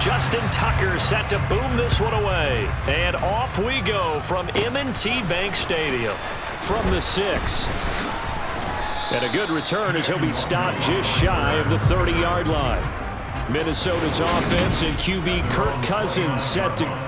Justin Tucker set to boom this one away. And off we go from M&T Bank Stadium. From the 6. And a good return as he'll be stopped just shy of the 30-yard line. Minnesota's offense and QB Kirk Cousins set to...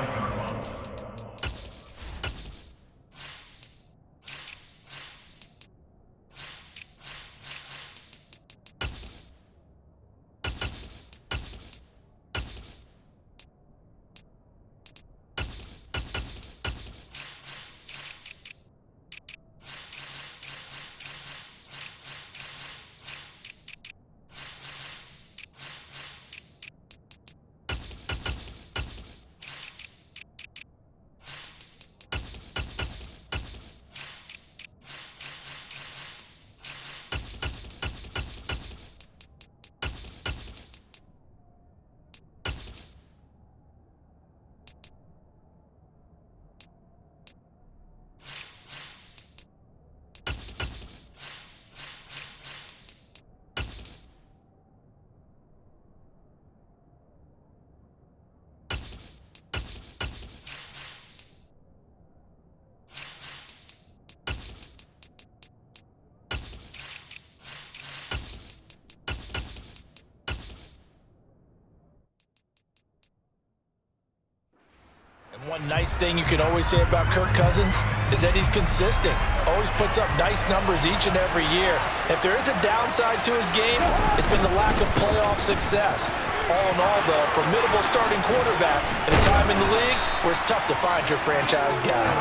One nice thing you can always say about Kirk Cousins is that he's consistent. Always puts up nice numbers each and every year. If there is a downside to his game, it's been the lack of playoff success. All in all, though, formidable starting quarterback at a time in the league where it's tough to find your franchise guy.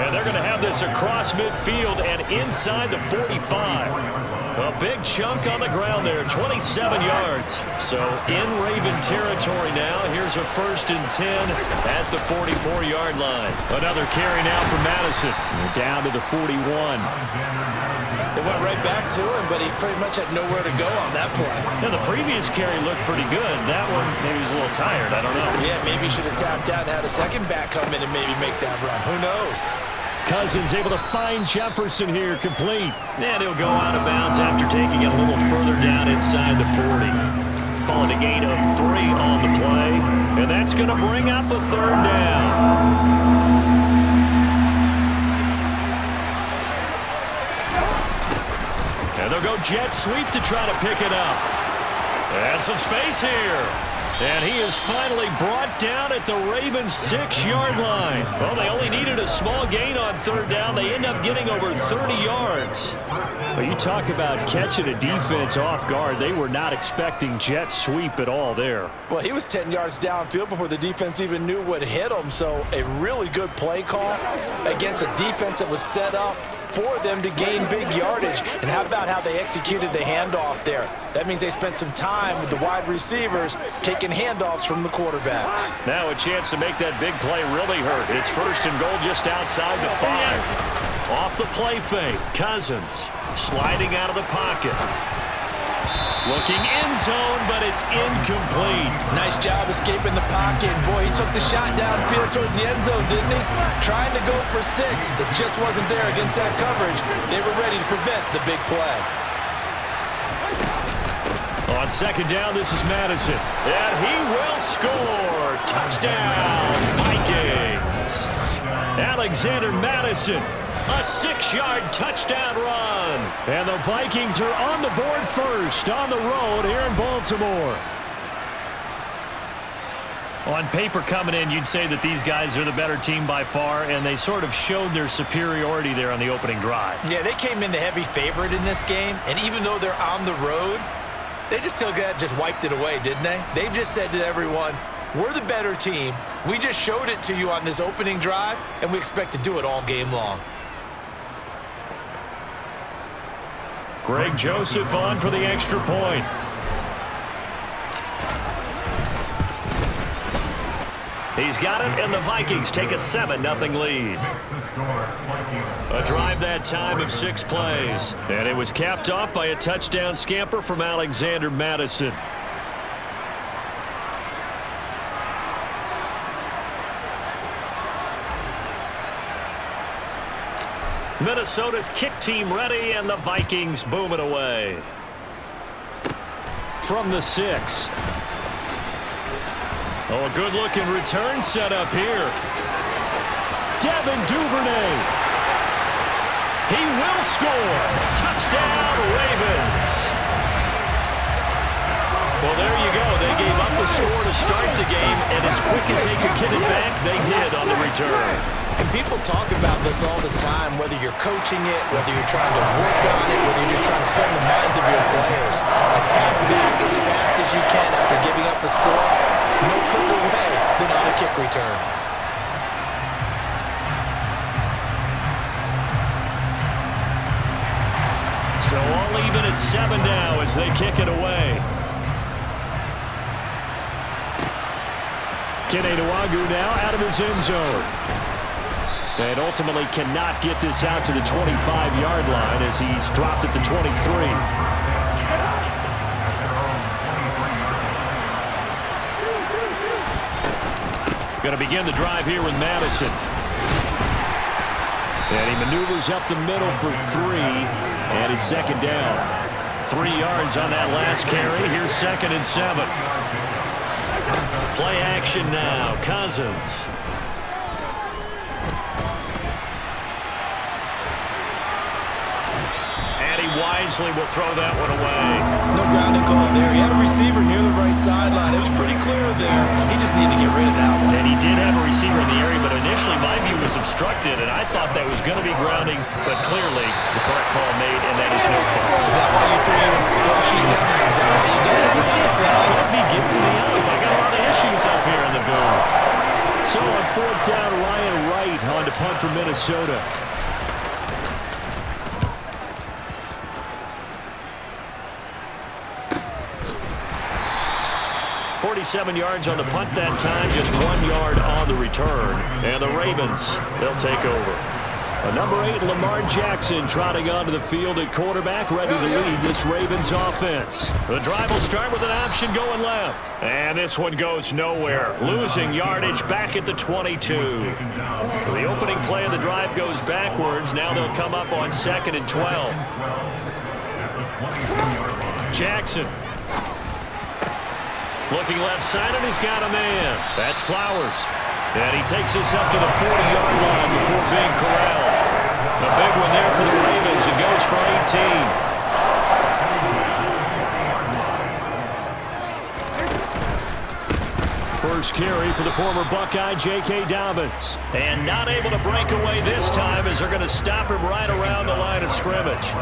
And they're going to have this across midfield and inside the 45. A big chunk on the ground there, 27 yards. So in Raven territory now. Here's a 1st and 10 at the 44-yard line. Another carry now for Madison. Down to the 41. They went right back to him, but he pretty much had nowhere to go on that play. Now, the previous carry looked pretty good. That one, maybe he was a little tired. I don't know. Yeah, maybe he should have tapped out and had a second back come in and maybe make that run. Who knows? Cousins able to find Jefferson here, complete. And he'll go out of bounds after taking it a little further down inside the 40. Calling a gain of 3 on the play. And that's going to bring up a 3rd down. And they'll go jet sweep to try to pick it up. And some space here. And he is finally brought down at the Ravens' 6-yard line. Well, they only needed a small gain on 3rd down. They end up getting over 30 yards. Well, you talk about catching a defense off guard. They were not expecting jet sweep at all there. Well, he was 10 yards downfield before the defense even knew what hit him. So a really good play call against a defense that was set up for them to gain big yardage. And how about how they executed the handoff there? That means they spent some time with the wide receivers taking handoffs from the quarterbacks. Now a chance to make that big play really hurt. It's 1st and goal just outside the 5. Off the play fake, Cousins sliding out of the pocket. Looking end zone, but it's incomplete. Nice job escaping the pocket. Boy, he took the shot downfield towards the end zone, didn't he? Trying to go for 6. It just wasn't there against that coverage. They were ready to prevent the big play. On 2nd down, this is Madison. And he will score. Touchdown, Vikings. Alexander Madison. A 6-yard touchdown run. And the Vikings are on the board first on the road here in Baltimore. On paper coming in, you'd say that these guys are the better team by far, and they sort of showed their superiority there on the opening drive. Yeah, they came in the heavy favorite in this game, and even though they're on the road, they just wiped it away, didn't they? They just said to everyone, we're the better team. We just showed it to you on this opening drive, and we expect to do it all game long. Greg Joseph on for the extra point. He's got it, and the Vikings take a 7-0 lead. A drive that time of 6 plays. And it was capped off by a touchdown scamper from Alexander Madison. Minnesota's kick team ready, and the Vikings boom it away. From the 6. Oh, a good-looking return set up here. Devin Duvernay. He will score. Touchdown, Ravens. Well, there you go. They gave up the score to start the game, and as quick as they could get it back, they did on the return. And people talk about this all the time, whether you're coaching it, whether you're trying to work on it, whether you're just trying to put in the minds of your players. Attack back as fast as you can after giving up a score. No quicker way than on a kick return. So all even at 7 now as they kick it away. Kene Nwangwu now out of his end zone. And ultimately cannot get this out to the 25-yard line as he's dropped at the 23. Going to begin the drive here with Madison. And he maneuvers up the middle for 3. And it's second down. 3 yards on that last carry. Here's 2nd and 7. Play action now. Cousins. And he wisely will throw that one away. No grounding call there. He had a receiver near the right sideline. It was pretty clear there. He just needed to get rid of that one. And he did have a receiver in the area, but initially my view was obstructed, and I thought that was going to be grounding, but clearly the correct call made, and that is no call. Is that why you threw your go sheet down? Is that what you did? Was that the flag? Could be giving me up. I got a lot of issues up here in the booth. So on 4th down, Ryan Wright on to punt for Minnesota. .47 yards on the punt that time, just 1 yard on the return. And the Ravens, they'll take over. Number 8, Lamar Jackson, trotting onto the field at quarterback, ready to lead this Ravens offense. The drive will start with an option going left. And this one goes nowhere. Losing yardage back at the 22. So the opening play of the drive goes backwards. Now they'll come up on 2nd and 12. Jackson. Looking left side, and he's got a man. That's Flowers. And he takes us up to the 40-yard line before being corralled. A big one there for the Ravens. It goes for 18. First carry for the former Buckeye, J.K. Dobbins. And not able to break away this time as they're going to stop him right around the line of scrimmage.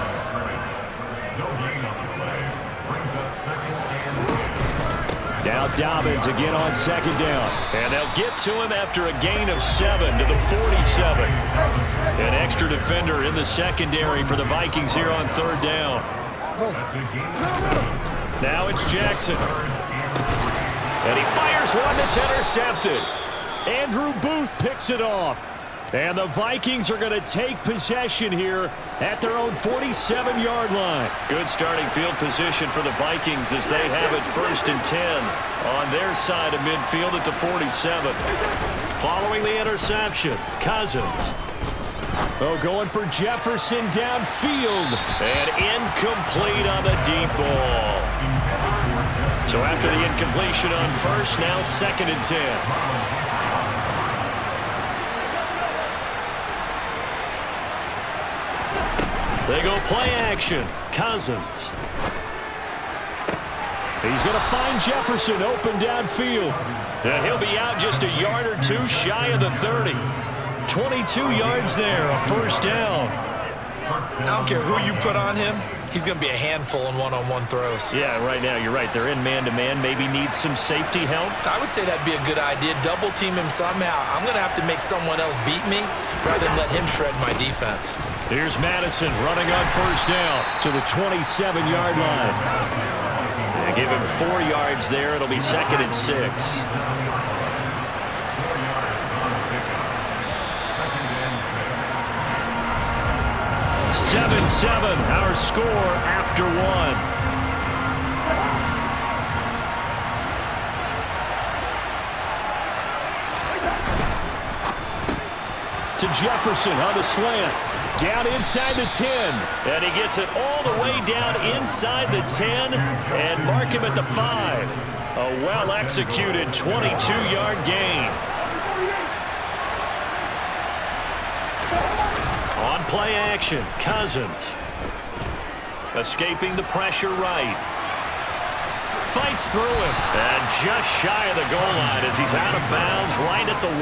Now Dobbins again on 2nd down. And they'll get to him after a gain of 7 to the 47. An extra defender in the secondary for the Vikings here on 3rd down. Now it's Jackson. And he fires one that's intercepted. Andrew Booth picks it off. And the Vikings are going to take possession here at their own 47-yard line. Good starting field position for the Vikings as they have it 1st and 10 on their side of midfield at the 47. Following the interception, Cousins. Oh, going for Jefferson downfield. And incomplete on the deep ball. So after the incompletion on 1st, now 2nd and 10. They go play action. Cousins. He's going to find Jefferson open downfield. And he'll be out just a yard or 2 shy of the 30. 22 yards there, a 1st down. I don't care who you put on him. He's going to be a handful in one-on-one throws. Yeah, right now, you're right. They're in man-to-man. Maybe needs some safety help. I would say that'd be a good idea. Double team him somehow. I'm going to have to make someone else beat me rather than let him shred my defense. Here's Madison running on 1st down to the 27-yard line. They give him 4 yards there. It'll be 2nd and 6. Our score after 1. To Jefferson on the slant. Down inside the 10. And he gets it all the way down inside the 10 and mark him at the 5. A well-executed 22-yard gain. On play action, Cousins. Escaping the pressure right. Fights through him. And just shy of the goal line as he's out of bounds right at the 1.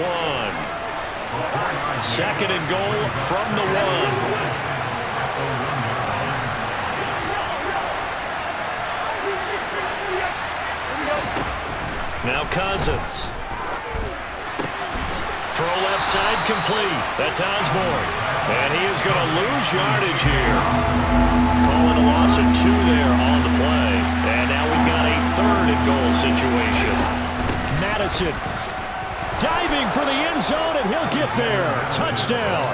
Second and goal from the 1. Now Cousins. Throw left side complete. That's Osborne. And he is going to lose yardage here. Calling a loss of 2 there on the play. And now we've got a third and goal situation. Madison diving for the end zone, and he'll get there. Touchdown.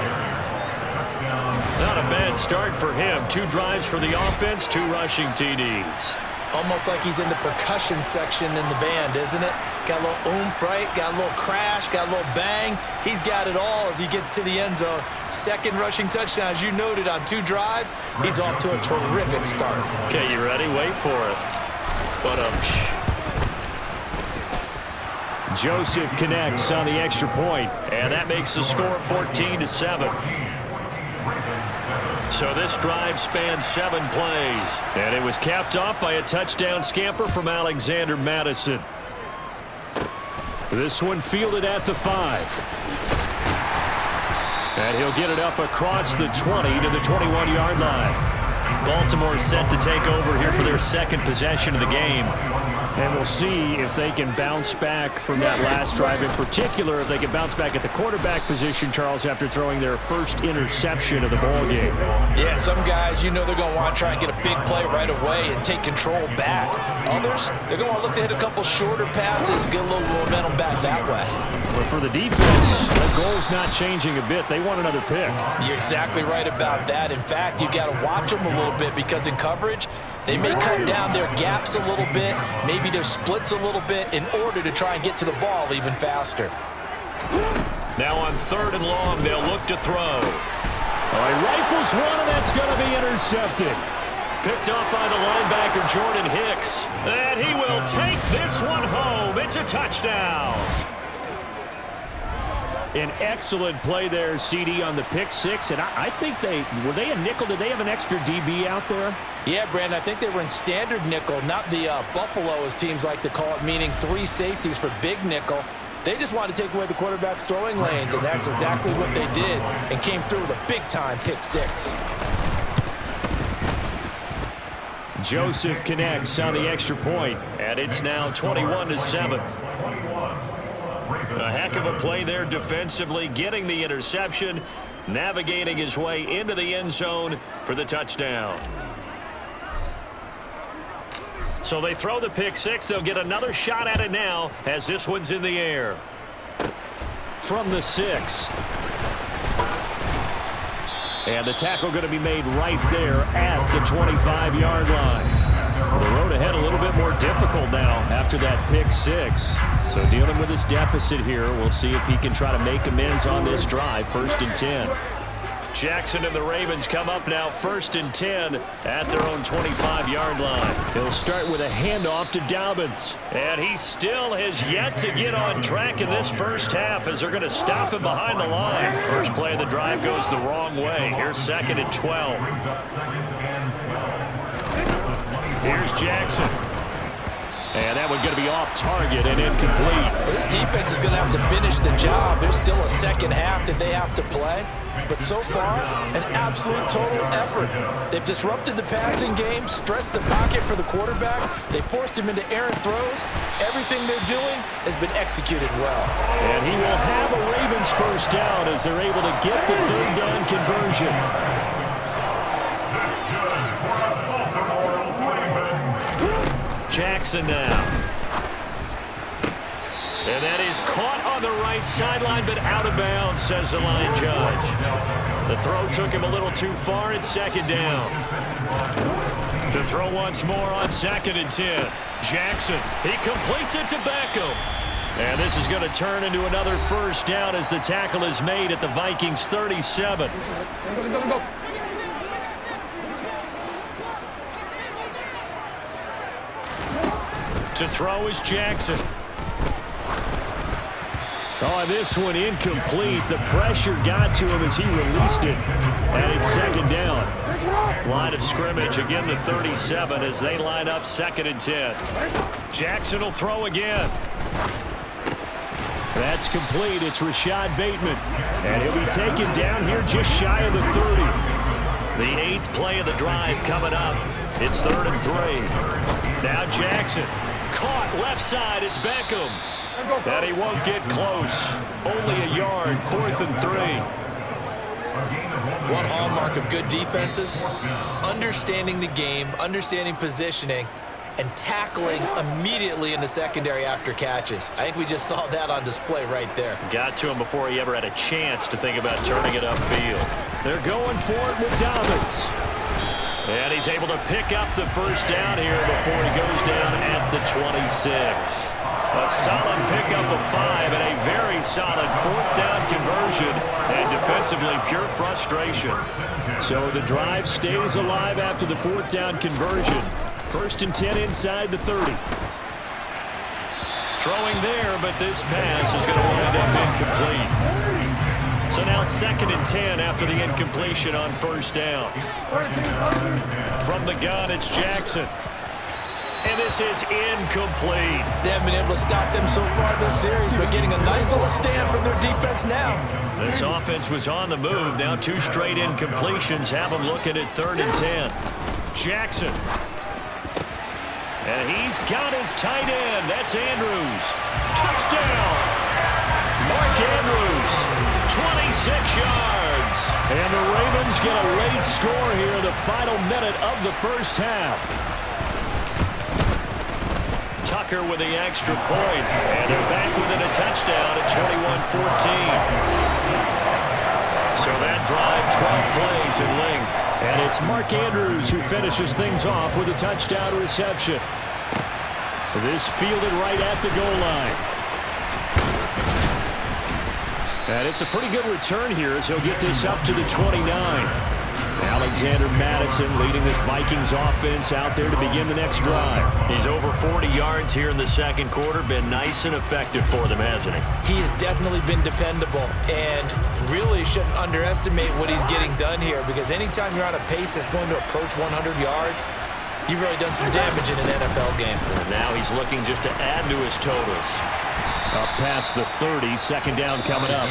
Not a bad start for him. 2 drives for the offense, 2 rushing TDs. Almost like he's in the percussion section in the band, isn't it? Got a little oomph, right? Got a little crash, got a little bang. He's got it all as he gets to the end zone. Second rushing touchdown, as you noted, on 2 drives. He's off to a terrific start. Okay, you ready? Wait for it. Joseph connects on the extra point. And that makes the score 14-7. So this drive spans 7 plays. And it was capped off by a touchdown scamper from Alexander Madison. This one fielded at the 5. And he'll get it up across the 20 to the 21-yard line. Baltimore set to take over here for their second possession of the game. And we'll see if they can bounce back from that last drive. In particular, if they can bounce back at the quarterback position, Charles, after throwing their first interception of the ball game. Yeah, some guys, you know they're going to want to try and get a big play right away and take control back. Others, they're going to want to look to hit a couple shorter passes, get a little momentum back that way. But for the defense, the goal's not changing a bit. They want another pick. You're exactly right about that. In fact, you got to watch them a little bit because in coverage, they may cut down their gaps a little bit, maybe their splits a little bit in order to try and get to the ball even faster. Now on 3rd and long, they'll look to throw. All right, rifles one, and that's going to be intercepted. Picked up by the linebacker, Jordan Hicks. And he will take this one home. It's a touchdown. An excellent play there, CD, on the pick 6. And I think were they a nickel? Did they have an extra DB out there? Yeah, Brandon, I think they were in standard nickel, not the Buffalo, as teams like to call it, meaning 3 safeties for big nickel. They just wanted to take away the quarterback's throwing lanes, and that's exactly what they did, and came through with a big-time pick 6. Joseph connects on the extra point, and it's now 21-7. A heck of a play there defensively, getting the interception, navigating his way into the end zone for the touchdown. So they throw the pick 6. They'll get another shot at it now as this one's in the air. From the 6. And the tackle going to be made right there at the 25-yard line. The road ahead a little bit more difficult now after that pick 6. So dealing with this deficit here, we'll see if he can try to make amends on this drive. 1st and 10. Jackson and the Ravens come up now 1st and 10 at their own 25-yard line. He'll start with a handoff to Dobbins. And he still has yet to get on track in this first half as they're going to stop him behind the line. First play of the drive goes the wrong way. Here's 2nd and 12. Here's Jackson. And that one going to be off target and incomplete. Well, this defense is going to have to finish the job. There's still a second half that they have to play. But so far, an absolute total effort. They've disrupted the passing game, stressed the pocket for the quarterback. They forced him into errant throws. Everything they're doing has been executed well. And he will have a Ravens first down as they're able to get the 3rd down conversion. Jackson now. And that is caught on the right sideline, but out of bounds, says the line judge. The throw took him a little too far. It's 2nd down. To throw once more on 2nd and 10. Jackson, he completes it to Beckham. And this is going to turn into another first down as the tackle is made at the Vikings 37. Go. To throw is Jackson. Oh, this one incomplete. The pressure got to him as he released it. And it's second down. Line of scrimmage, again the 37 as they line up 2nd and 10. Jackson will throw again. That's complete. It's Rashad Bateman. And he'll be taken down here just shy of the 30. The 8th play of the drive coming up. It's 3rd and 3. Now Jackson. Caught left side. It's Beckham. And he won't get close. Only a yard. 4th and 3. One hallmark of good defenses is understanding the game, understanding positioning, and tackling immediately in the secondary after catches. I think we just saw that on display right there. Got to him before he ever had a chance to think about turning it upfield. They're going for it with Dobbins. And he's able to pick up the first down here before he goes down at the 26. A solid pickup of 5 and a very solid 4th down conversion, and defensively pure frustration. So the drive stays alive after the 4th down conversion. 1st and 10 inside the 30. Throwing there, but this pass is going to wind up incomplete. So now 2nd and 10 after the incompletion on 1st down. From the gun, it's Jackson. And this is incomplete. They haven't been able to stop them so far this series, but getting a nice little stand from their defense now. This offense was on the move. Now 2 straight incompletions have them looking at 3rd and 10. Jackson. And he's got his tight end. That's Andrews. Touchdown. Mark Andrews. 26 yards. And the Ravens get a late score here in the final minute of the 1st half. Tucker with the extra point, and they're back within a touchdown at 21-14. So that drive, 12 plays in length. And it's Mark Andrews who finishes things off with a touchdown reception. This fielded right at the goal line. And it's a pretty good return here as he'll get this up to the 29. Alexander Madison leading this Vikings offense out there to begin the next drive. He's over 40 yards here in the 2nd quarter. Been nice and effective for them, hasn't he? He has definitely been dependable, and really shouldn't underestimate what he's getting done here, because anytime you're on a pace that's going to approach 100 yards, you've really done some damage in an NFL game. And now he's looking just to add to his totals. Up past the 30, 2nd down coming up.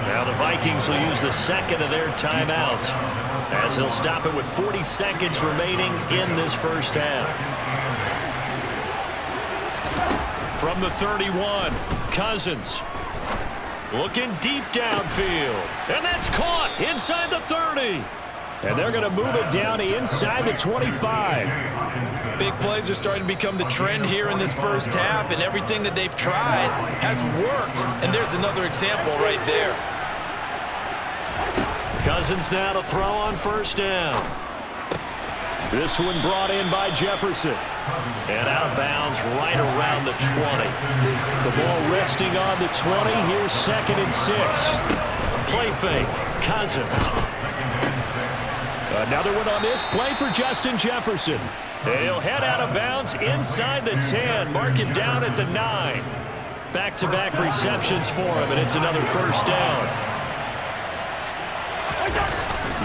Now the Vikings will use the 2nd of their timeouts as they'll stop it with 40 seconds remaining in this 1st half. From the 31, Cousins looking deep downfield. And that's caught inside the 30. And they're going to move it down inside the 25. Big plays are starting to become the trend here in this 1st half, and everything that they've tried has worked. And there's another example right there. Cousins now to throw on 1st down. This one brought in by Jefferson. And out of bounds right around the 20. The ball resting on the 20. Here's 2nd and 6. Play fake. Cousins. Another one on this play for Justin Jefferson. He'll head out of bounds inside the 10. Mark it down at the 9. Back-to-back receptions for him, and it's another 1st down.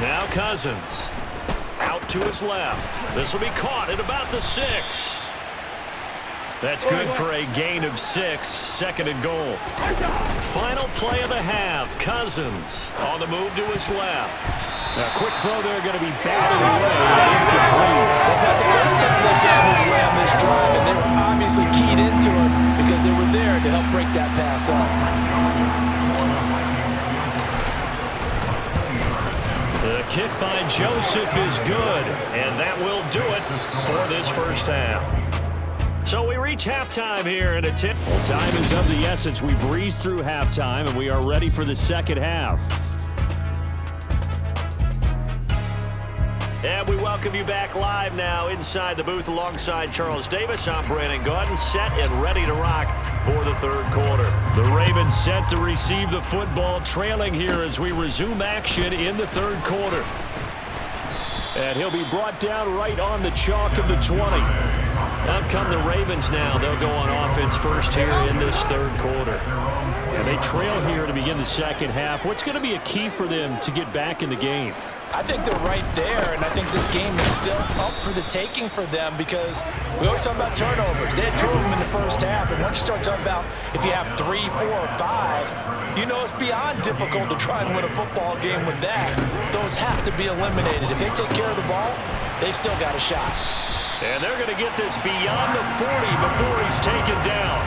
Now Cousins. Out to his left. This will be caught at about the 6. That's good for a gain of 6. 2nd and goal. Final play of the half. Cousins on the move to his left. A quick throw there, going to be batted away. Incomplete. That's not the first time they've gotten his way on this drive, and they were obviously keyed into it because they were there to help break that pass up. The kick by Joseph is good, and that will do it for this 1st half. So we reach halftime here in a tip. Well, time is of the essence. We breeze through halftime, and we are ready for the 2nd half. And we welcome you back live now inside the booth alongside Charles Davis. I'm Brandon Gaudin, set and ready to rock for the 3rd quarter. The Ravens set to receive the football, trailing here as we resume action in the 3rd quarter. And he'll be brought down right on the chalk of the 20. Up come the Ravens now. They'll go on offense first here in this third quarter. And they trail here to begin the second half. What's going to be a key for them to get back in the game? I think they're right there, and I think this game is still up for the taking for them because we always talk about turnovers. They had 2 of them in the first half, and once you start talking about if you have 3, 4, or 5, you know it's beyond difficult to try and win a football game with that. Those have to be eliminated. If they take care of the ball, they've still got a shot. And they're going to get this beyond the 40 before he's taken down.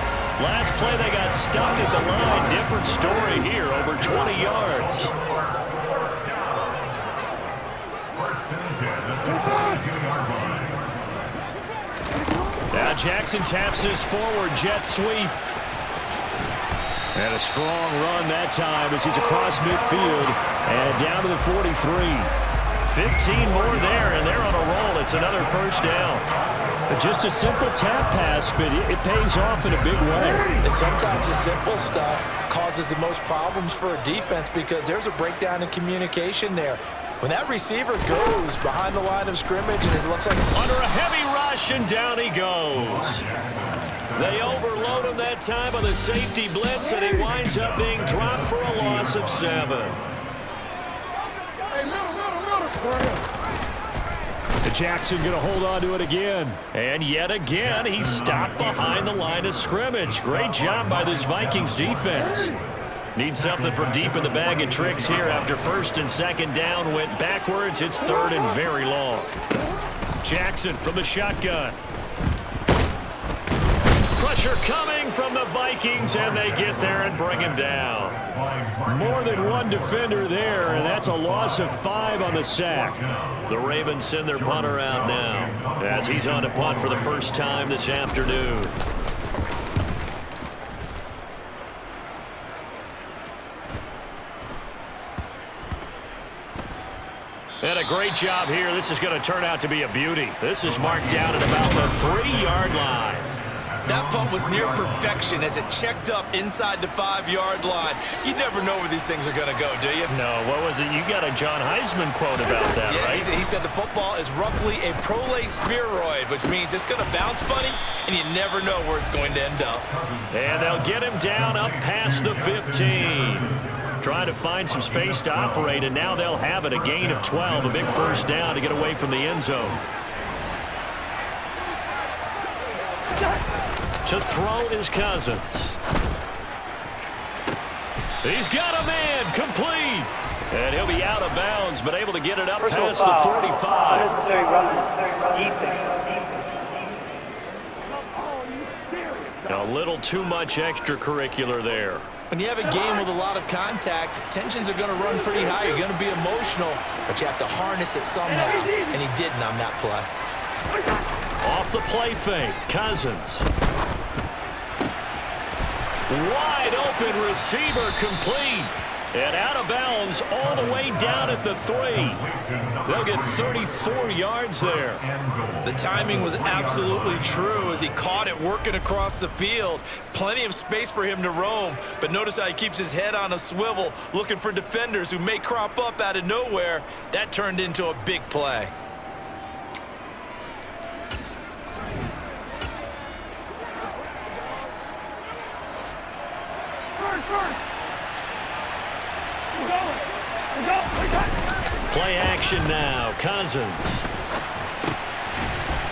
Last play, they got stuck at the line. Different story here, over 20 yards. Now Jackson taps his forward jet sweep. And a strong run that time as he's across midfield and down to the 43. 15 more there, and they're on a roll. It's another first down. Just a simple tap pass, but it pays off in a big way. And sometimes the simple stuff causes the most problems for a defense because there's a breakdown in communication there. When that receiver goes behind the line of scrimmage and it looks like under a heavy rush, and down he goes. They overload him that time on the safety blitz, and he winds up being dropped for a loss of 7. Jackson going to hold on to it again. And yet again, he's stopped behind the line of scrimmage. Great job by this Vikings defense. Need something from deep in the bag of tricks here after first and second down went backwards. It's third and very long. Jackson from the shotgun. Pressure coming from the Vikings, and they get there and bring him down. More than one defender there, and that's a loss of 5 on the sack. The Ravens send their punter out now as he's on to punt for the first time this afternoon. And a great job here. This is going to turn out to be a beauty. This is marked down at about the 3-yard line. That punt was near perfection as it checked up inside the 5-yard line. You never know where these things are going to go, do you? No, what was it? You got a John Heisman quote about that, yeah, right? He said the football is roughly a prolate spheroid, which means it's going to bounce funny, and you never know where it's going to end up. And they'll get him down up past the 15. Trying to find some space to operate, and now they'll have it. A gain of 12, a big first down to get away from the end zone. To throw is Cousins. He's got a man, complete. And he'll be out of bounds, but able to get it up past the 45. A little too much extracurricular there. When you have a game with a lot of contact, tensions are going to run pretty high. You're going to be emotional, but you have to harness it somehow, and he didn't on that play. Off the play fake, Cousins. Wide open receiver, complete. And out of bounds all the way down at the 3. They'll get 34 yards there. The timing was absolutely true as he caught it working across the field. Plenty of space for him to roam, but notice how he keeps his head on a swivel looking for defenders who may crop up out of nowhere. That turned into a big play. Play action now, Cousins.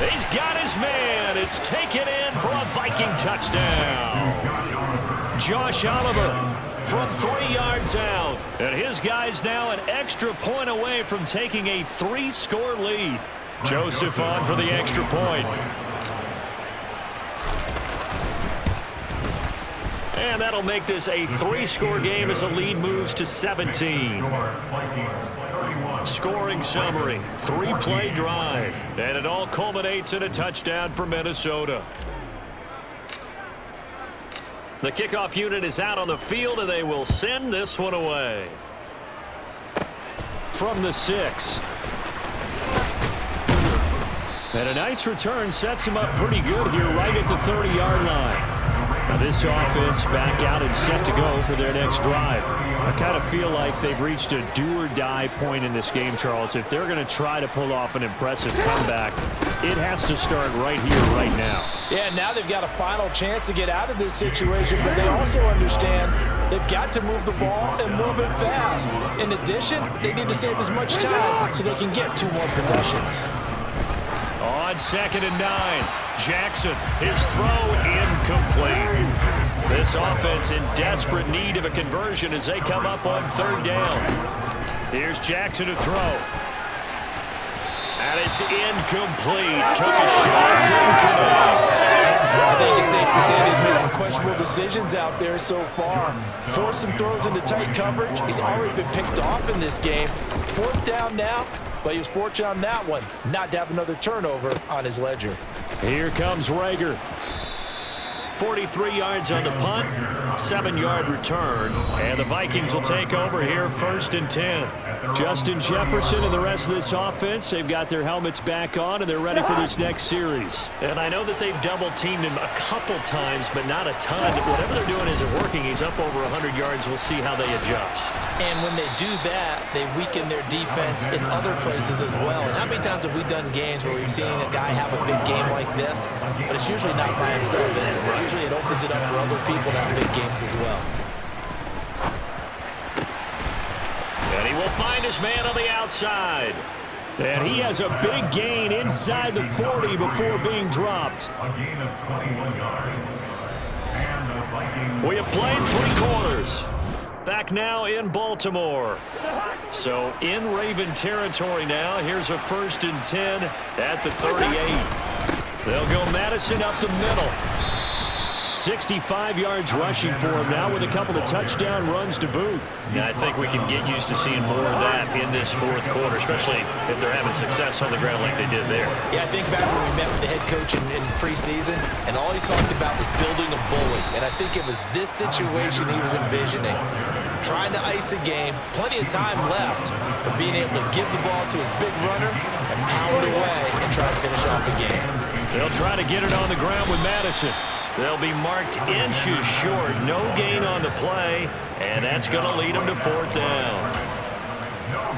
He's got his man. It's taken in for a Viking touchdown. Josh Oliver from 3 yards out. And his guy's now an extra point away from taking a 3-score lead. Joseph on for the extra point. And that'll make this a 3-score game as the lead moves to 17. Scoring summary, 3-play drive, and it all culminates in a touchdown for Minnesota. The kickoff unit is out on the field, and they will send this one away. From the 6. And a nice return sets him up pretty good here right at the 30-yard line. Now this offense back out and set to go for their next drive. I kind of feel like they've reached a do-or-die point in this game, Charles. If they're going to try to pull off an impressive comeback, it has to start right here, right now. Yeah, now they've got a final chance to get out of this situation, but they also understand they've got to move the ball and move it fast. In addition, they need to save as much time so they can get 2 more possessions. On 2nd and 9, Jackson, his throw incomplete. This offense in desperate need of a conversion as they come up on 3rd down. Here's Jackson to throw. And it's incomplete. Took a shot, couldn't connect. I think it's safe to say that he's made some questionable decisions out there so far. Forced some throws into tight coverage. He's already been picked off in this game. 4th down now, but he was fortunate on that one not to have another turnover on his ledger. Here comes Rager. 43 yards on the punt, 7-yard return, and the Vikings will take over here 1st and 10. Justin Jefferson and the rest of this offense, they've got their helmets back on, and they're ready for this next series. And I know that they've double-teamed him a couple times, but not a ton. Whatever they're doing isn't working. He's up over 100 yards. We'll see how they adjust. And when they do that, they weaken their defense in other places as well. And how many times have we done games where we've seen a guy have a big game like this, but it's usually not by himself, is it? Usually it opens it up for other people to have big games as well. And he will find his man on the outside. And he has a big gain inside the 40 before being dropped. We have played 3 quarters. Back now in Baltimore. So in Raven territory now. Here's a 1st and 10 at the 38. They'll go Madison up the middle. 65 yards rushing for him now with a couple of touchdown runs to boot. Now, I think we can get used to seeing more of that in this 4th quarter, especially if they're having success on the ground like they did there. Yeah, I think back when we met with the head coach in preseason, and all he talked about was building a bully. And I think it was this situation he was envisioning. Trying to ice a game, plenty of time left, but being able to give the ball to his big runner and pound away and try to finish off the game. They'll try to get it on the ground with Madison. They'll be marked inches short. No gain on the play, and that's going to lead them to 4th down.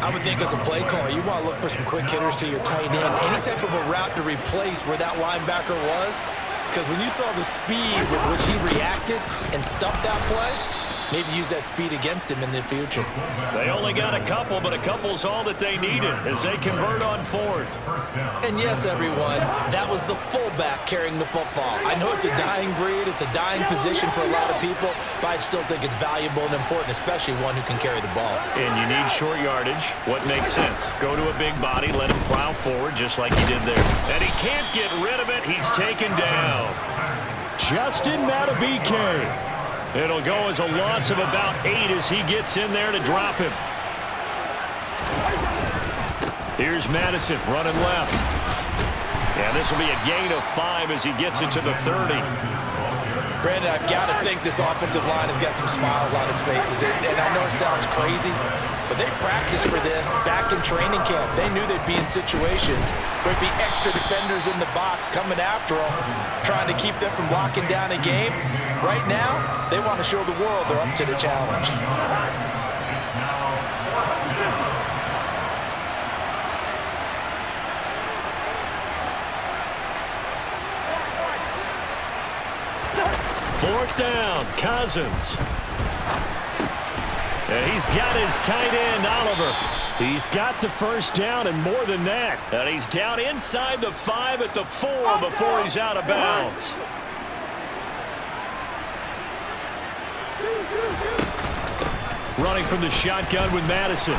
I would think as a play caller, you want to look for some quick hitters to your tight end. Any type of a route to replace where that linebacker was. Because when you saw the speed with which he reacted and stuffed that play, maybe use that speed against him in the future. They only got a couple, but a couple's all that they needed as they convert on 4th. And yes, everyone, that was the fullback carrying the football. I know it's a dying breed, it's a dying position for a lot of people, but I still think it's valuable and important, especially one who can carry the ball. And you need short yardage. What makes sense? Go to a big body, let him plow forward just like he did there. And he can't get rid of it. He's taken down. Justin Madubuike. It'll go as a loss of about 8 as he gets in there to drop him. Here's Madison running left. And this will be a gain of 5 as he gets it to the 30. Brandon, I've got to think this offensive line has got some smiles on its faces. And I know it sounds crazy, but they practiced for this back in training camp. They knew they'd be in situations where there'd be extra defenders in the box coming after them, trying to keep them from locking down a game. Right now, they want to show the world they're up to the challenge. Fourth down, Cousins. And he's got his tight end, Oliver. He's got the first down and more than that. And he's down inside the 5 at the 4 before he's out of bounds. Running from the shotgun with Madison.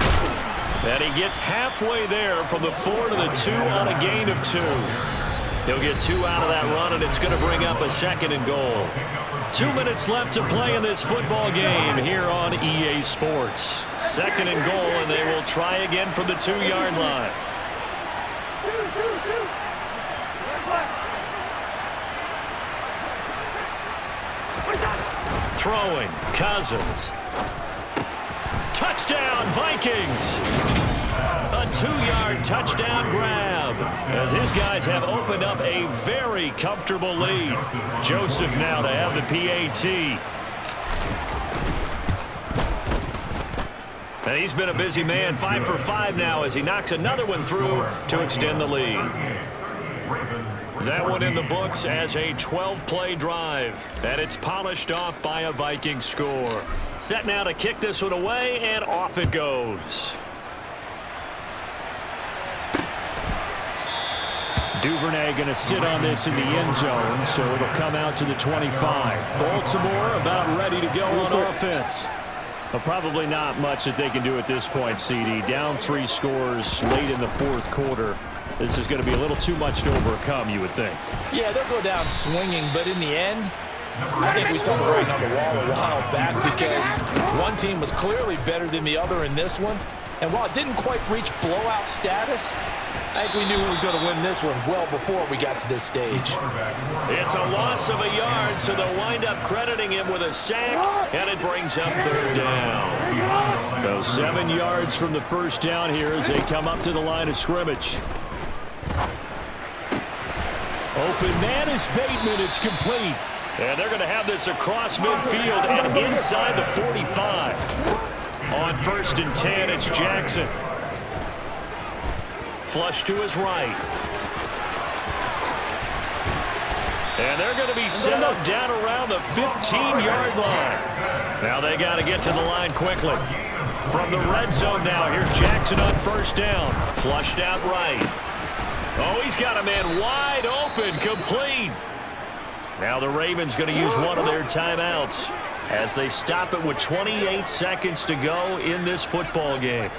And he gets halfway there from the 4 to the 2 on a gain of 2. He'll get 2 out of that run, and it's going to bring up a 2nd and goal. 2 minutes left to play in this football game here on EA Sports. 2nd and goal, and they will try again from the 2-yard line. Throwing, Cousins. Touchdown, Vikings! A 2-yard touchdown grab as his guys have opened up a very comfortable lead. Joseph now to have the PAT. And he's been a busy man, 5 for 5 now as he knocks another one through to extend the lead. That one in the books as a 12-play drive. And it's polished off by a Vikings score. Set now to kick this one away, and off it goes. Duvernay going to sit on this in the end zone, so it'll come out to the 25. Baltimore about ready to go on offense. Well, probably not much that they can do at this point, CD. Down 3 scores late in the fourth quarter. This is going to be a little too much to overcome, you would think. Yeah, they'll go down swinging, but in the end, I think we saw the writing on the wall a while back because one team was clearly better than the other in this one. And while it didn't quite reach blowout status, I think we knew who was going to win this one well before we got to this stage. It's a loss of a yard, so they'll wind up crediting him with a sack, and it brings up third down. So 7 yards from the first down here as they come up to the line of scrimmage. Open man is Bateman. It's complete. And they're going to have this across midfield and inside the 45. On 1st and 10, it's Jackson. Flush to his right. And they're going to be set up down around the 15-yard line. Now they got to get to the line quickly. From the red zone now, here's Jackson on 1st down. Flushed out right. Oh, he's got a man wide open, complete. Now the Ravens going to use one of their timeouts as they stop it with 28 seconds to go in this football game.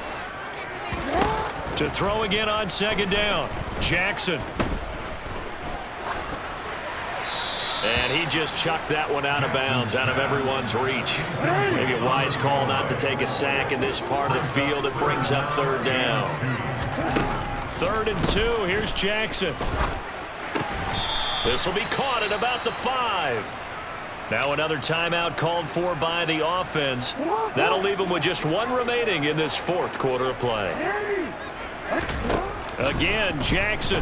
To throw again on 2nd down, Jackson. And he just chucked that one out of bounds, out of everyone's reach. Maybe a wise call not to take a sack in this part of the field. It brings up 3rd down. 3rd and 2, here's Jackson. This will be caught at about the 5. Now another timeout called for by the offense. That'll leave them with just 1 remaining in this 4th quarter of play. Again, Jackson.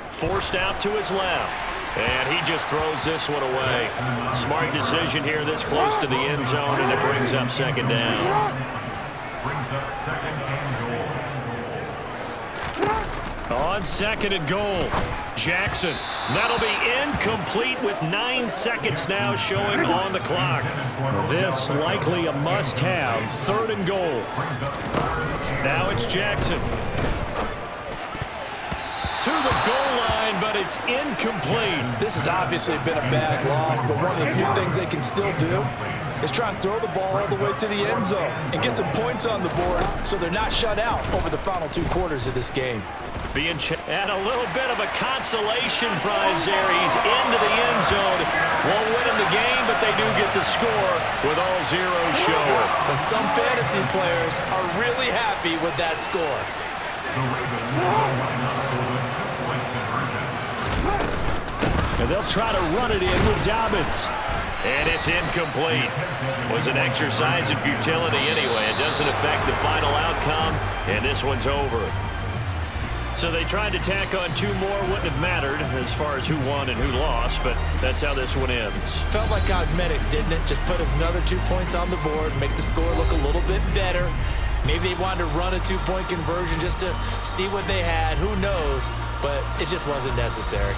Forced out to his left. And he just throws this one away. Smart decision here this close to the end zone, and it brings up 2nd down. On 2nd and goal, Jackson. That'll be incomplete with 9 seconds now showing on the clock. This likely a must-have. 3rd and goal. Now it's Jackson. To the goal line, but it's incomplete. This has obviously been a bad loss, but one of the few things they can still do is try and throw the ball all the way to the end zone and get some points on the board so they're not shut out over the final 2 quarters of this game. And a little bit of a consolation prize there. He's into the end zone. Won't win in the game, but they do get the score with all zeros showing. But some fantasy players are really happy with that score. And they'll try to run it in with Dobbins. And it's incomplete. Was an exercise in futility anyway. It doesn't affect the final outcome, and this one's over. So they tried to tack on 2 more. Wouldn't have mattered as far as who won and who lost, but that's how this one ends. Felt like cosmetics, didn't it? Just put another 2 points on the board, make the score look a little bit better. Maybe they wanted to run a 2-point conversion just to see what they had. Who knows? But it just wasn't necessary.